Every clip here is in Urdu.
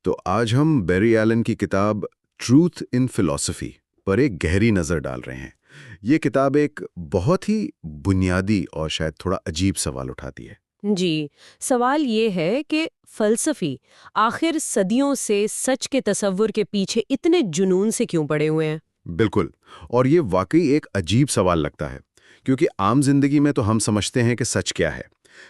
تو آج ہم بیری ایلن کی کتاب ٹروتھ ان فلسفی پر ایک گہری نظر ڈال رہے ہیں۔ یہ کتاب ایک بہت ہی بنیادی اور شاید تھوڑا عجیب سوال اٹھاتی ہے۔ جی، سوال یہ ہے کہ فلسفی آخر صدیوں سے سچ کے تصور کے پیچھے اتنے جنون سے کیوں پڑے ہوئے ہیں؟ بالکل، اور یہ واقعی ایک عجیب سوال لگتا ہے، کیونکہ عام زندگی میں تو ہم سمجھتے ہیں کہ سچ کیا ہے،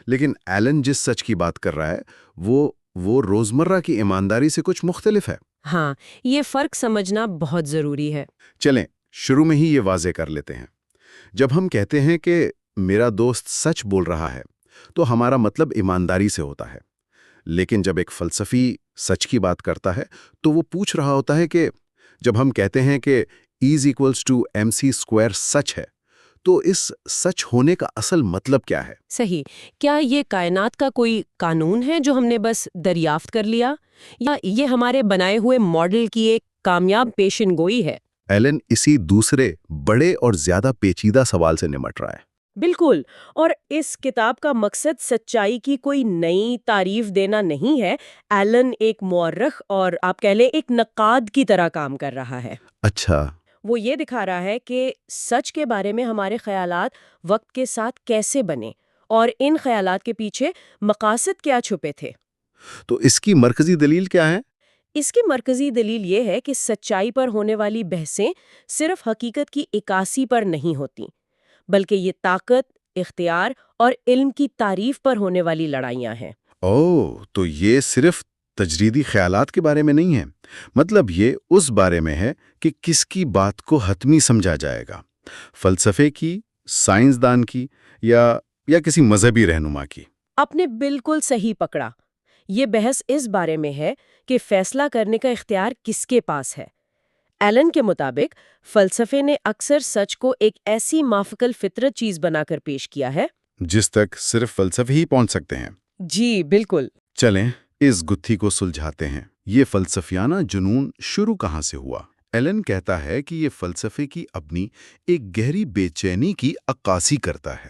لیکن ایلن جس سچ کی بات کر رہا ہے وہ روزمرہ کی ایمانداری سے کچھ مختلف ہے۔ ہاں، یہ فرق سمجھنا بہت ضروری ہے۔ چلیں شروع میں ہی یہ واضح کر لیتے ہیں۔ جب ہم کہتے ہیں کہ میرا دوست سچ بول رہا ہے تو ہمارا مطلب ایمانداری سے ہوتا ہے، لیکن جب ایک فلسفی سچ کی بات کرتا ہے تو وہ پوچھ رہا ہوتا ہے کہ جب ہم کہتے ہیں کہ E=mc² سچ ہے تو اس سچ ہونے کا اصل مطلب کیا ہے؟ صحیح، کیا یہ کائنات کا کوئی قانون ہے جو ہم نے بس دریافت کر لیا، یا یہ ہمارے بنائے ہوئے ماڈل کی ایک کامیاب پیشن گوئی ہے؟ ایلن اسی دوسرے بڑے اور زیادہ پیچیدہ سوال سے نمٹ رہا ہے۔ بالکل، اور اس کتاب کا مقصد سچائی کی کوئی نئی تعریف دینا نہیں ہے۔ ایلن ایک مورخ اور آپ کہہ لیں ایک نقاد کی طرح کام کر رہا ہے۔ اچھا، وہ یہ دکھا رہا ہے کہ سچ کے بارے میں ہمارے خیالات وقت کے ساتھ کیسے بنے اور ان خیالات کے پیچھے مقاصد کیا چھپے تھے۔ تو اس کی مرکزی دلیل کیا ہے؟ اس کی مرکزی دلیل یہ ہے کہ سچائی پر ہونے والی بحثیں صرف حقیقت کی عکاسی پر نہیں ہوتی، بلکہ یہ طاقت، اختیار اور علم کی تعریف پر ہونے والی لڑائیاں ہیں۔ تو یہ صرف تجریدی خیالات کے بارے میں نہیں ہے، مطلب یہ اس بارے میں ہے کہ کس کی بات کو حتمی سمجھا جائے گا، فلسفے کی، سائنسدان کی یا کسی مذہبی رہنما کی۔ آپ نے بالکل صحیح پکڑا۔ یہ بحث اس بارے میں ہے کہ فیصلہ کرنے کا اختیار کس کے پاس ہے۔ ایلن کے مطابق فلسفے نے اکثر سچ کو ایک ایسی مافوق الفطرت چیز بنا کر پیش کیا ہے جس تک صرف فلسفے ہی پہنچ سکتے ہیں۔ جی بالکل۔ چلیں اس گتھی کو سلجھاتے ہیں۔ یہ فلسفیانہ جنون شروع کہاں سے ہوا؟ ایلن کہتا ہے کہ یہ فلسفے کی اپنی ایک گہری بے چینی کی عکاسی کرتا ہے۔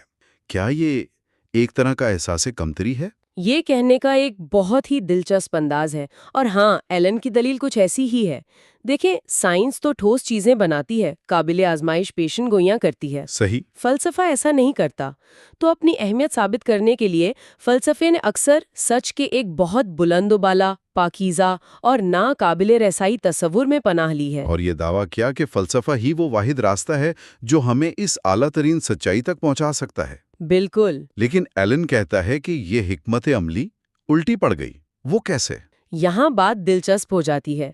کیا یہ ایک طرح کا احساس کمتری ہے؟ یہ کہنے کا ایک بہت ہی دلچسپ انداز ہے، اور ہاں، ایلن کی دلیل کچھ ایسی ہی ہے۔ دیکھیں، سائنس تو ٹھوس چیزیں بناتی ہے، قابل آزمائش پیشن گوئیاں کرتی ہے۔ صحیح۔ فلسفہ ایسا نہیں کرتا۔ تو اپنی اہمیت ثابت کرنے کے لیے فلسفے نے اکثر سچ کے ایک بہت بلند و بالا، پاکیزہ اور ناقابل رسائی تصور میں پناہ لی ہے۔ اور یہ دعویٰ کیا کہ فلسفہ ہی وہ واحد راستہ ہے جو ہمیں اس اعلیٰ ترین سچائی تک پہنچا سکتا ہے۔ بالکل۔ لیکن ایلن کہتا ہے کہ یہ حکمت عملی الٹی پڑ گئی۔ وہ کیسے؟ یہاں بات دلچسپ ہو جاتی ہے۔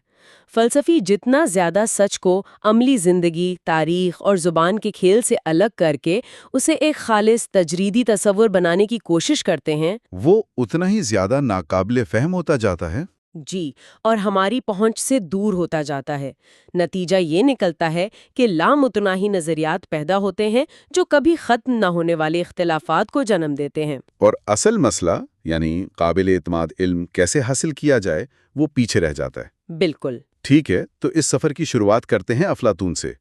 فلسفی جتنا زیادہ سچ کو عملی زندگی، تاریخ اور زبان کے کھیل سے الگ کر کے اسے ایک خالص تجریدی تصور بنانے کی کوشش کرتے ہیں، وہ اتنا ہی زیادہ ناقابل فہم ہوتا جاتا ہے۔ جی، اور ہماری پہنچ سے دور ہوتا جاتا ہے۔ نتیجہ یہ نکلتا ہے کہ لامتناہی نظریات پیدا ہوتے ہیں جو کبھی ختم نہ ہونے والے اختلافات کو جنم دیتے ہیں۔ اور اصل مسئلہ یعنی قابل اعتماد علم کیسے حاصل کیا جائے وہ پیچھے رہ جاتا ہے۔ بالکل۔ ٹھیک ہے، تو اس سفر کی شروعات کرتے ہیں افلاطون سے۔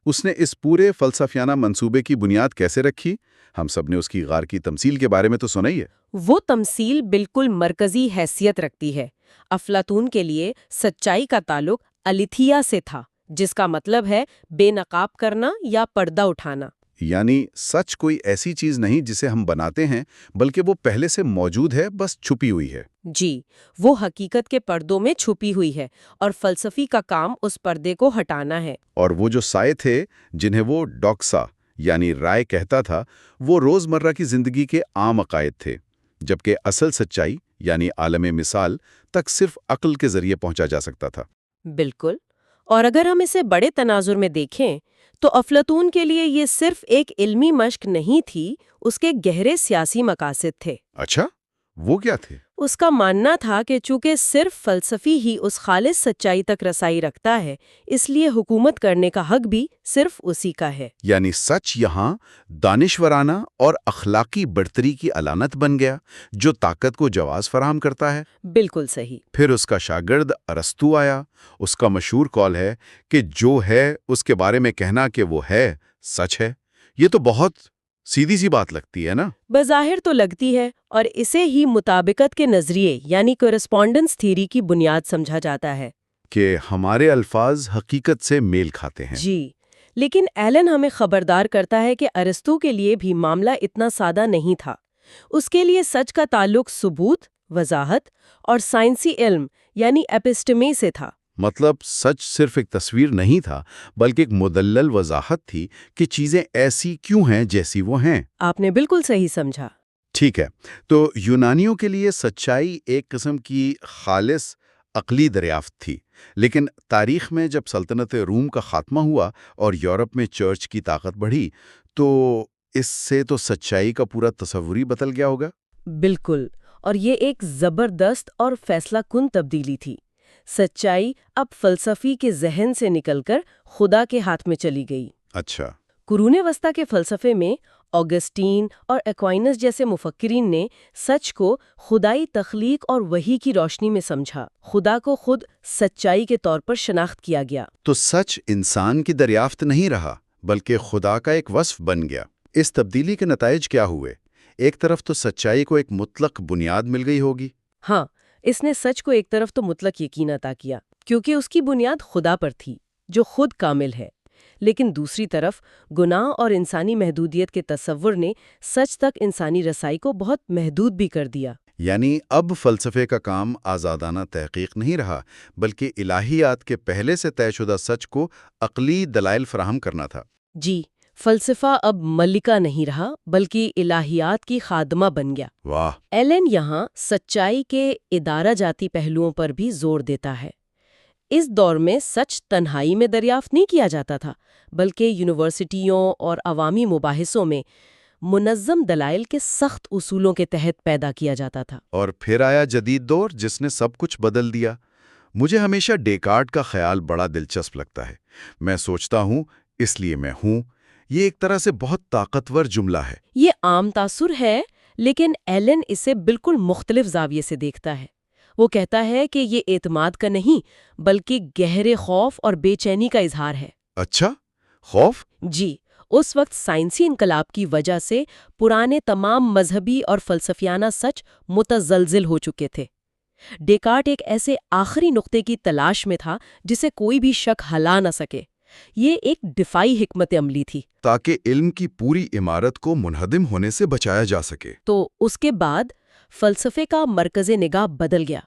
اس نے اس پورے فلسفیانہ منصوبے کی بنیاد کیسے رکھی؟ ہم سب نے اس کی غار کی تمثیل کے بارے میں تو سنا ہی ہے۔ وہ تمثیل بالکل مرکزی حیثیت رکھتی ہے۔ افلاطون کے لیے سچائی کا تعلق الیتھیا سے تھا، جس کا مطلب ہے بے نقاب کرنا یا پردہ اٹھانا۔ یعنی سچ کوئی ایسی چیز نہیں جسے ہم بناتے ہیں، بلکہ وہ پہلے سے موجود ہے، بس چھپی ہوئی ہے۔ جی، وہ حقیقت کے پردوں میں چھپی ہوئی ہے، اور فلسفی کا کام اس پردے کو ہٹانا ہے۔ اور وہ جو سائے تھے جنہیں وہ ڈوکسا یعنی رائے کہتا تھا، وہ روزمرہ کی زندگی کے عام عقائد تھے، جبکہ اصل سچائی یعنی عالم مثال تک صرف عقل کے ذریعے پہنچا جا سکتا تھا۔ بالکل، اور اگر ہم اسے بڑے تناظر میں دیکھیں تو افلاطون کے لیے یہ صرف ایک علمی مشق نہیں تھی، اس کے گہرے سیاسی مقاصد تھے۔ اچھا، وہ کیا تھے؟ اس کا ماننا تھا کہ چونکہ صرف فلسفی ہی اس خالص سچائی تک رسائی رکھتا ہے، اس لیے حکومت کرنے کا حق بھی صرف اسی کا ہے۔ یعنی سچ یہاں دانشورانہ اور اخلاقی برتری کی علامت بن گیا جو طاقت کو جواز فراہم کرتا ہے۔ بالکل صحیح۔ پھر اس کا شاگرد ارسطو آیا۔ اس کا مشہور قول ہے کہ جو ہے اس کے بارے میں کہنا کہ وہ ہے، سچ ہے۔ یہ تو بہت سیدھی سی بات لگتی ہے نا؟ بظاہر تو لگتی ہے، اور اسے ہی مطابقت کے نظریے یعنی کورسپونڈنس تھیوری کی بنیاد سمجھا جاتا ہے۔ کہ ہمارے الفاظ حقیقت سے میل کھاتے ہیں۔ جی، لیکن ایلن ہمیں خبردار کرتا ہے کہ ارسطو کے لیے بھی معاملہ اتنا سادہ نہیں تھا۔ اس کے لیے سچ کا تعلق ثبوت، وضاحت اور سائنسی علم یعنی ایپسٹمی سے تھا۔ مطلب سچ صرف ایک تصویر نہیں تھا، بلکہ ایک مدلل وضاحت تھی کہ چیزیں ایسی کیوں ہیں جیسی وہ ہیں۔ آپ نے بالکل صحیح سمجھا۔ ٹھیک ہے، تو یونانیوں کے لیے سچائی ایک قسم کی خالص عقلی دریافت تھی، لیکن تاریخ میں جب سلطنت روم کا خاتمہ ہوا اور یورپ میں چرچ کی طاقت بڑھی، تو اس سے تو سچائی کا پورا تصور ہی بدل گیا ہوگا۔ بالکل، اور یہ ایک زبردست اور فیصلہ کن تبدیلی تھی۔ سچائی اب فلسفی کے ذہن سے نکل کر خدا کے ہاتھ میں چلی گئی۔ اچھا۔ قرون وسطیٰ کے فلسفے میں آگسٹین اور ایکوائنس جیسے مفکرین نے سچ کو خدائی تخلیق اور وحی کی روشنی میں سمجھا۔ خدا کو خود سچائی کے طور پر شناخت کیا گیا۔ تو سچ انسان کی دریافت نہیں رہا، بلکہ خدا کا ایک وصف بن گیا۔ اس تبدیلی کے نتائج کیا ہوئے؟ ایک طرف تو سچائی کو ایک مطلق بنیاد مل گئی ہوگی۔ ہاں، اس نے سچ کو ایک طرف تو مطلق یقین عطا کیا، کیونکہ اس کی بنیاد خدا پر تھی، جو خود کامل ہے۔ لیکن دوسری طرف گناہ اور انسانی محدودیت کے تصور نے سچ تک انسانی رسائی کو بہت محدود بھی کر دیا۔ یعنی اب فلسفے کا کام آزادانہ تحقیق نہیں رہا، بلکہ الہیات کے پہلے سے طے شدہ سچ کو عقلی دلائل فراہم کرنا تھا۔ جی، فلسفہ اب ملکہ نہیں رہا، بلکہ الہیات کی خادمہ بن گیا۔ واہ! ایلن یہاں سچائی کے ادارہ جاتی پہلوؤں پر بھی زور دیتا ہے۔ اس دور میں سچ تنہائی میں دریافت نہیں کیا جاتا تھا، بلکہ یونیورسٹیوں اور عوامی مباحثوں میں منظم دلائل کے سخت اصولوں کے تحت پیدا کیا جاتا تھا۔ اور پھر آیا جدید دور جس نے سب کچھ بدل دیا۔ مجھے ہمیشہ ڈیکارٹ کا خیال بڑا دلچسپ لگتا ہے۔ میں سوچتا ہوں اس لیے میں ہوں۔ یہ ایک طرح سے بہت طاقتور جملہ ہے۔ یہ عام تاثر ہے، لیکن ایلن اسے بالکل مختلف زاویے سے دیکھتا ہے۔ وہ کہتا ہے کہ یہ اعتماد کا نہیں، بلکہ گہرے خوف اور بے چینی کا اظہار ہے۔ اچھا، خوف؟ جی، اس وقت سائنسی انقلاب کی وجہ سے پرانے تمام مذہبی اور فلسفیانہ سچ متزلزل ہو چکے تھے۔ ڈیکارٹ ایک ایسے آخری نقطے کی تلاش میں تھا جسے کوئی بھی شک ہلا نہ سکے۔ یہ ایک دفاعی حکمت عملی تھی۔ تاکہ علم کی پوری عمارت کو منہدم ہونے سے بچایا جا سکے۔ تو اس کے بعد فلسفے کا مرکز نگاہ بدل گیا۔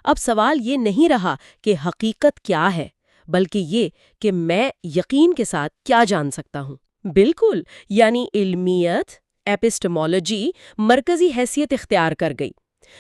اب سوال یہ نہیں رہا کہ حقیقت کیا ہے، بلکہ یہ کہ میں یقین کے ساتھ کیا جان سکتا ہوں۔ بالکل، یعنی علمیت، ایپسٹمولوجی مرکزی حیثیت اختیار کر گئی۔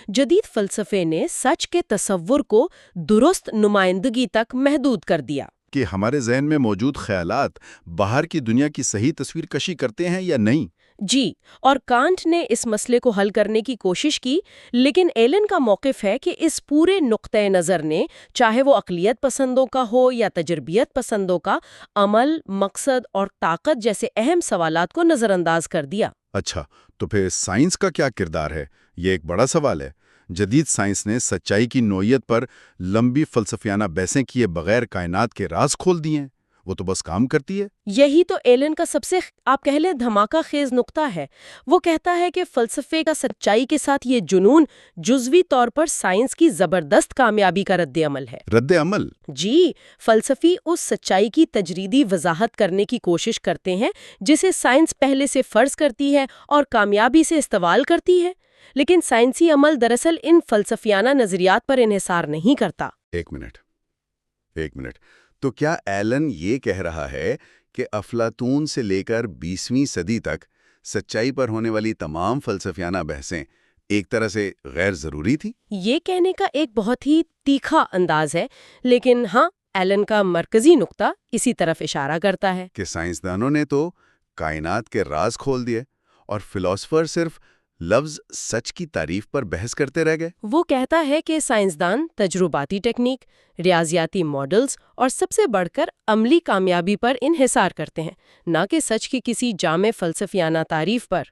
جدید فلسفے نے سچ کے تصور کو درست نمائندگی تک محدود کر دیا۔ کہ ہمارے ذہن میں موجود خیالات باہر کی دنیا کی صحیح تصویر کشی کرتے ہیں یا نہیں۔ جی، اور کانٹ نے اس مسئلے کو حل کرنے کی کوشش کی، لیکن ایلن کا موقف ہے کہ اس پورے نقطۂ نظر نے، چاہے وہ عقلیت پسندوں کا ہو یا تجربیت پسندوں کا، عمل، مقصد اور طاقت جیسے اہم سوالات کو نظر انداز کر دیا۔ اچھا، تو پھر سائنس کا کیا کردار ہے؟ یہ ایک بڑا سوال ہے۔ جدید سائنس نے سچائی کی نوعیت پر لمبی فلسفیانہ بحثیں کیے بغیر کائنات کے راز کھول دیے ہیں۔ وہ تو بس کام کرتی ہے۔ یہی تو ایلن کا سب سے آپ کہہ لیں دھماکہ خیز نقطہ ہے۔ وہ کہتا ہے کہ فلسفے کا سچائی کے ساتھ یہ جنون جزوی طور پر سائنس کی زبردست کامیابی کا رد عمل ہے۔ رد عمل؟ جی، فلسفی اس سچائی کی تجریدی وضاحت کرنے کی کوشش کرتے ہیں جسے سائنس پہلے سے فرض کرتی ہے اور کامیابی سے استوال کرتی ہے، لیکن سائنسی عمل دراصل ان فلسفیانہ نظریات پر انحصار نہیں کرتا۔ ایک منٹ، تو کیا ایلن یہ کہہ رہا ہے کہ افلاطون سے لے کر 20ویں صدی تک سچائی پر ہونے والی تمام فلسفیانہ بحثیں ایک طرح سے غیر ضروری تھی؟ یہ کہنے کا ایک بہت ہی تیکھا انداز ہے، لیکن ہاں، ایلن کا مرکزی نقطہ اسی طرف اشارہ کرتا ہے کہ سائنسدانوں نے تو کائنات کے راز کھول دیے اور فلاسفر صرف لفظ سچ کی تعریف پر بحث کرتے رہ گئے۔ وہ کہتا ہے کہ سائنسدان تجرباتی ٹیکنیک، ریاضیاتی ماڈلز اور سب سے بڑھ کر عملی کامیابی پر انحصار کرتے ہیں، نہ کہ سچ کی کسی جامع فلسفیانہ تعریف پر۔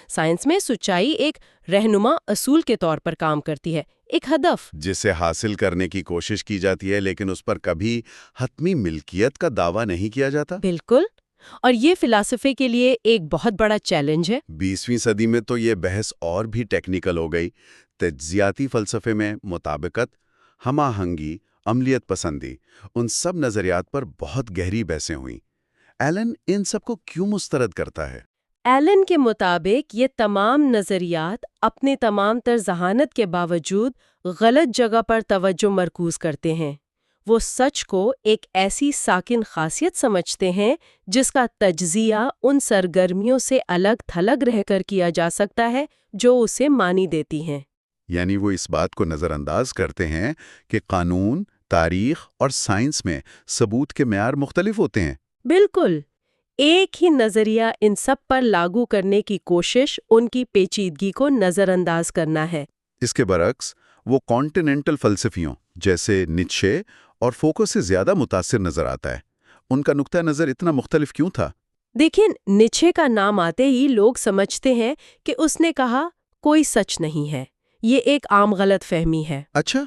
سائنس میں سچائی ایک رہنما اصول کے طور پر کام کرتی ہے، ایک ہدف جسے حاصل کرنے کی کوشش کی جاتی ہے، لیکن اس پر کبھی حتمی ملکیت کا دعویٰ نہیں کیا جاتا۔ بالکل، اور یہ فلسفے کے لیے ایک بہت بڑا چیلنج ہے۔ 20ویں صدی میں تو یہ بحث اور بھی ٹیکنیکل ہو گئی۔ تجزیاتی فلسفے میں مطابقت، ہم آہنگی، عملیت پسندی، ان سب نظریات پر بہت گہری بحثیں ہوئیں۔ ایلن ان سب کو کیوں مسترد کرتا ہے؟ ایلن کے مطابق یہ تمام نظریات اپنے تمام تر ذہانت کے باوجود غلط جگہ پر توجہ مرکوز کرتے ہیں۔ وہ سچ کو ایک ایسی ساکن خاصیت سمجھتے ہیں جس کا تجزیہ ان سرگرمیوں سے الگ تھلگ رہ کر کیا جا سکتا ہے جو اسے معنی دیتی ہیں۔ یعنی وہ اس بات کو نظر انداز کرتے ہیں کہ قانون، تاریخ اور سائنس میں ثبوت کے معیار مختلف ہوتے ہیں۔ بالکل، ایک ہی نظریہ ان سب پر لاگو کرنے کی کوشش ان کی پیچیدگی کو نظر انداز کرنا ہے۔ اس کے برعکس وہ کانٹیننٹل فلسفیوں جیسے نیچے اور فوکو سے زیادہ متاثر نظر آتا ہے۔ ان کا نقطہ نظر اتنا مختلف کیوں تھا؟ دیکھیں، نیچے کا نام آتے ہی لوگ سمجھتے ہیں کہ اس نے کہا کوئی سچ نہیں ہے۔ یہ ایک عام غلط فہمی ہے۔ اچھا،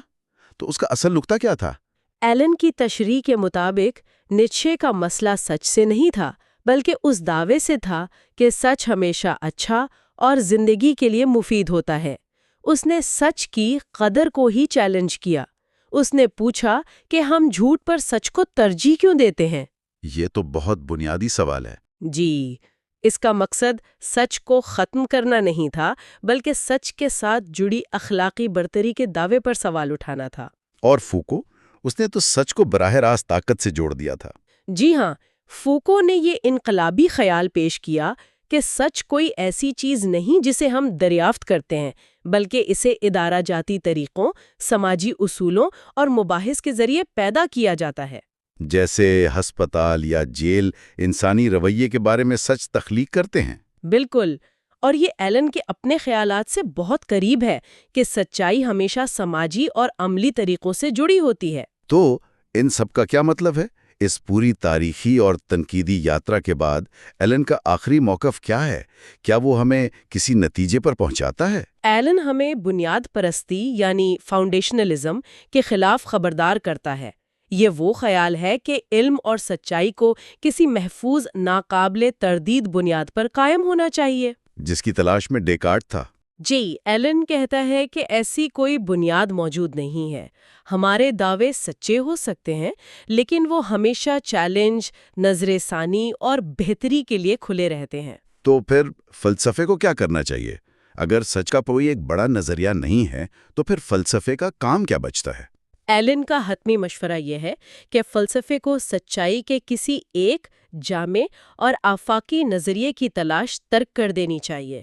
تو اس کا اصل نقطہ کیا تھا؟ ایلن کی تشریح کے مطابق نیچے کا مسئلہ سچ سے نہیں تھا، بلکہ اس دعوے سے تھا کہ سچ ہمیشہ اچھا اور زندگی کے لیے مفید ہوتا ہے۔ اس نے سچ کی قدر کو ہی چیلنج کیا۔ اس نے پوچھا کہ ہم جھوٹ پر سچ کو ترجیح کیوں دیتے ہیں؟ یہ تو بہت بنیادی سوال ہے۔ جی، اس کا مقصد سچ کو ختم کرنا نہیں تھا، بلکہ سچ کے ساتھ جڑی اخلاقی برتری کے دعوے پر سوال اٹھانا تھا۔ اور فوکو، اس نے تو سچ کو براہ راست طاقت سے جوڑ دیا تھا۔ جی ہاں، فوکو نے یہ انقلابی خیال پیش کیا کہ سچ کوئی ایسی چیز نہیں جسے ہم دریافت کرتے ہیں، بلکہ اسے ادارہ جاتی طریقوں، سماجی اصولوں اور مباحث کے ذریعے پیدا کیا جاتا ہے۔ جیسے ہسپتال یا جیل انسانی رویے کے بارے میں سچ تخلیق کرتے ہیں۔ بالکل، اور یہ ایلن کے اپنے خیالات سے بہت قریب ہے کہ سچائی ہمیشہ سماجی اور عملی طریقوں سے جڑی ہوتی ہے۔ تو ان سب کا کیا مطلب ہے؟ اس پوری تاریخی اور تنقیدی یاترا کے بعد ایلن کا آخری موقف کیا ہے؟ کیا وہ ہمیں کسی نتیجے پر پہنچاتا ہے؟ ایلن ہمیں بنیاد پرستی یعنی فاؤنڈیشنلزم کے خلاف خبردار کرتا ہے۔ یہ وہ خیال ہے کہ علم اور سچائی کو کسی محفوظ ناقابل تردید بنیاد پر قائم ہونا چاہیے۔ جس کی تلاش میں ڈیکارٹ تھا۔ جی، ایلن کہتا ہے کہ ایسی کوئی بنیاد موجود نہیں ہے۔ ہمارے دعوے سچے ہو سکتے ہیں، لیکن وہ ہمیشہ چیلنج، نظر ثانی اور بہتری کے لیے کھلے رہتے ہیں۔ تو پھر فلسفے کو کیا کرنا چاہیے؟ اگر سچ کا کوئی ایک بڑا نظریہ نہیں ہے تو پھر فلسفے کا کام کیا بچتا ہے؟ ایلن کا حتمی مشورہ یہ ہے کہ فلسفے کو سچائی کے کسی ایک جامع اور آفاقی نظریے کی تلاش ترک کر دینی چاہیے۔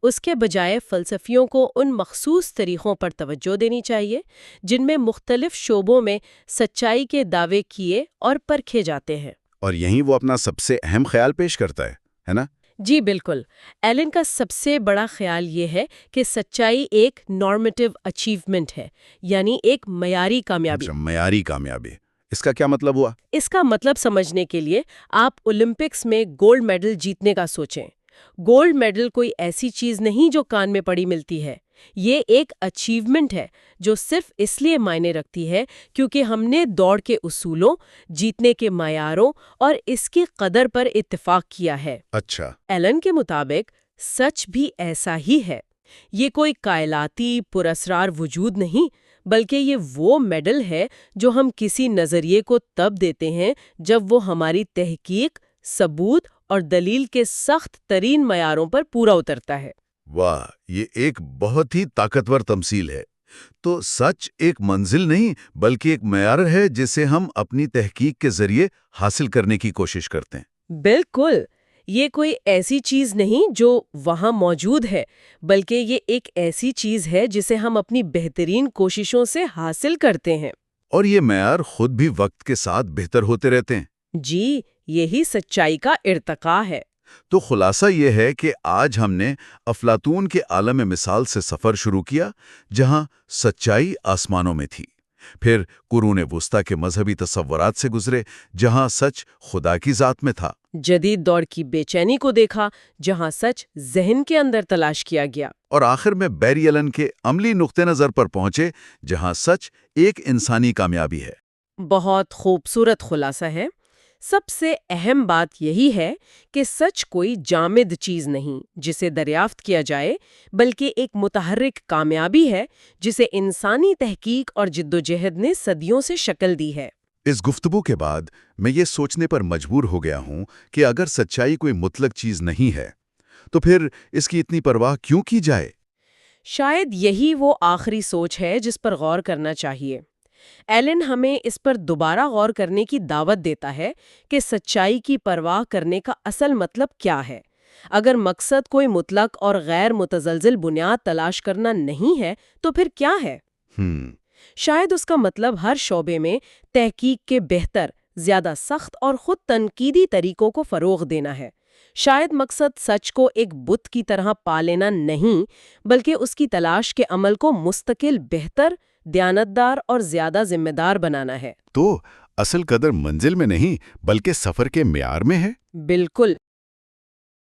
اس کے بجائے فلسفیوں کو ان مخصوص طریقوں پر توجہ دینی چاہیے جن میں مختلف شعبوں میں سچائی کے دعوے کیے اور پرکھے جاتے ہیں۔ اور یہیں وہ اپنا سب سے اہم خیال پیش کرتا ہے نا؟ جی بالکل، ایلن کا سب سے بڑا خیال یہ ہے کہ سچائی ایک نارمیٹیو اچیومنٹ ہے، یعنی ایک معیاری کامیابی۔ معیاری کامیابی، اس کا کیا مطلب ہوا؟ اس کا مطلب سمجھنے کے لیے آپ اولمپکس میں گولڈ میڈل جیتنے کا سوچیں۔ گولڈ میڈل کوئی ایسی چیز نہیں جو کان میں پڑی ملتی ہے۔ یہ ایک اچیومنٹ ہے جو صرف اس لیے معنی رکھتی ہے کیونکہ ہم نے دوڑ کے اصولوں، جیتنے کے معیاروں اور اس کی قدر پر اتفاق کیا ہے۔ اچھا، ایلن کے مطابق سچ بھی ایسا ہی ہے۔ یہ کوئی کائناتی پراسرار وجود نہیں، بلکہ یہ وہ میڈل ہے جو ہم کسی نظریے کو تب دیتے ہیں جب وہ ہماری تحقیق، ثبوت اور دلیل کے سخت ترین معیاروں پر پورا اترتا ہے۔ واہ، یہ ایک بہت ہی طاقتور تمثیل ہے۔ تو سچ ایک منزل نہیں بلکہ ایک معیار ہے جسے ہم اپنی تحقیق کے ذریعے حاصل کرنے کی کوشش کرتے ہیں۔ بالکل، یہ کوئی ایسی چیز نہیں جو وہاں موجود ہے، بلکہ یہ ایک ایسی چیز ہے جسے ہم اپنی بہترین کوششوں سے حاصل کرتے ہیں۔ اور یہ معیار خود بھی وقت کے ساتھ بہتر ہوتے رہتے ہیں۔ جی، یہی سچائی کا ارتقا ہے۔ تو خلاصہ یہ ہے کہ آج ہم نے افلاطون کے عالم مثال سے سفر شروع کیا جہاں سچائی آسمانوں میں تھی، پھر قرون وسطیٰ کے مذہبی تصورات سے گزرے جہاں سچ خدا کی ذات میں تھا، جدید دور کی بے چینی کو دیکھا جہاں سچ ذہن کے اندر تلاش کیا گیا، اور آخر میں بیری ایلن کے عملی نقطہ نظر پر پہنچے جہاں سچ ایک انسانی کامیابی ہے۔ بہت خوبصورت خلاصہ ہے۔ سب سے اہم بات یہی ہے کہ سچ کوئی جامد چیز نہیں جسے دریافت کیا جائے، بلکہ ایک متحرک کامیابی ہے جسے انسانی تحقیق اور جدوجہد نے صدیوں سے شکل دی ہے۔ اس گفتگو کے بعد میں یہ سوچنے پر مجبور ہو گیا ہوں کہ اگر سچائی کوئی مطلق چیز نہیں ہے تو پھر اس کی اتنی پرواہ کیوں کی جائے؟ شاید یہی وہ آخری سوچ ہے جس پر غور کرنا چاہیے۔ ایلن ہمیں اس پر دوبارہ غور کرنے کی دعوت دیتا ہے کہ سچائی کی پرواہ کرنے کا اصل مطلب کیا ہے۔ اگر مقصد کوئی مطلق اور غیر متزلزل بنیاد تلاش کرنا نہیں ہے تو پھر کیا ہے؟ شاید اس کا مطلب ہر شعبے میں تحقیق کے بہتر، زیادہ سخت اور خود تنقیدی طریقوں کو فروغ دینا ہے۔ شاید مقصد سچ کو ایک بت کی طرح پا لینا نہیں، بلکہ اس کی تلاش کے عمل کو مستقل بہتر، دیانتدار اور زیادہ ذمہ دار بنانا ہے۔ تو اصل قدر منزل میں نہیں بلکہ سفر کے معیار میں ہے؟ بالکل۔